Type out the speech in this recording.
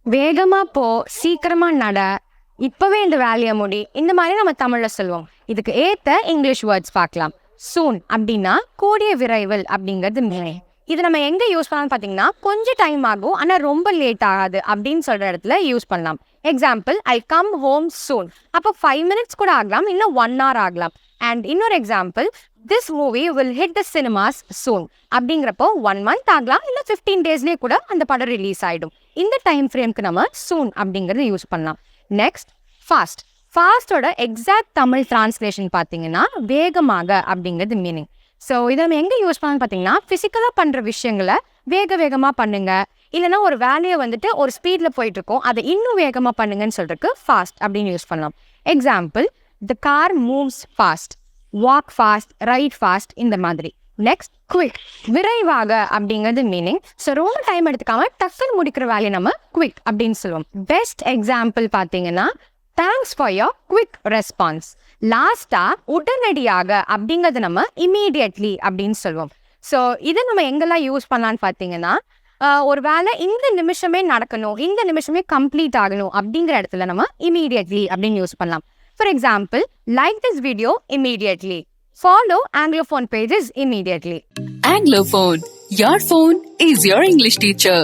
வேகமா போ, சீக்கிரமா நட, இப்பவே இந்த வேலையை முடி, இந்த மாதிரி நம்ம தமிழ்ல சொல்லுவோம். இதுக்கு ஏத்த இங்கிலீஷ் வேர்ட்ஸ் பார்க்கலாம். சூன் அப்படின்னா கூடிய விரைவில் அப்படிங்கிறது மீனிங். இது நம்ம எங்க யூஸ் பண்ணலாம்னு பார்த்தீங்கன்னா, கொஞ்சம் டைம் ஆகும் ஆனா ரொம்ப லேட் ஆகாது அப்படின்னு சொல்ற இடத்துல யூஸ் பண்ணலாம். எக்ஸாம்பிள், ஐ கம் ஹோம் சூன். அப்போ 5 minutes கூட ஆகலாம், இன்னும் 1 hour ஆகலாம். அண்ட் இன்னொரு example, this movie will hit the cinemas soon. அப்படிங்கிறப்போ 1 month ஆகலாம், இல்லை 15 daysலேயே கூட அந்த படம் ரிலீஸ் ஆகிடும். இந்த டைம் ஃப்ரேம்க்கு நம்ம சூன் அப்படிங்கிறது யூஸ் பண்ணலாம். Next, fast. ஃபாஸ்டோட எக்ஸாக்ட் தமிழ் டிரான்ஸ்லேஷன் பார்த்தீங்கன்னா வேகமாக அப்படிங்கிறது மீனிங். ஸோ இதை நம்ம எங்கே யூஸ் பண்ணலாம்னு பார்த்தீங்கன்னா, ஃபிசிக்கலாக பண்ணுற விஷயங்களை வேகமாக பண்ணுங்க, இல்லைனா ஒரு வேலையை வந்துட்டு ஒரு ஸ்பீடில் போயிட்டு இருக்கோம், அதை இன்னும் வேகமாக பண்ணுங்கன்னு சொல்றதுக்கு ஃபாஸ்ட் அப்படின்னு யூஸ் பண்ணலாம். Example, the car moves fast, walk fast, right fast, இந்த மாதிரி. Next, quick. விரைவாக அப்படிங்கிறது மீனிங். ஸோ ரொம்ப டைம் எடுத்துக்காம டக்குன்னு முடிக்கிற வேலையை நம்ம குவிக் அப்படின்னு சொல்லுவோம். பெஸ்ட் எக்ஸாம்பிள் பார்த்தீங்கன்னா, thanks for your quick response. லாஸ்டா உடனடியாக அப்படிங்கிறது நம்ம இமீடியட்லி அப்படின்னு சொல்லுவோம். ஸோ இதை நம்ம எங்கெல்லாம் யூஸ் பண்ணலான்னு பார்த்தீங்கன்னா, ஒரு வேலை இந்த நிமிஷமே நடக்கணும், இந்த நிமிஷமே கம்ப்ளீட் ஆகணும் அப்படிங்கிற இடத்துல நம்ம இமீடியட்லி அப்படின்னு யூஸ் பண்ணலாம். For example, like this video immediately, follow Anglophone pages immediately. Anglophone, your phone is your English teacher.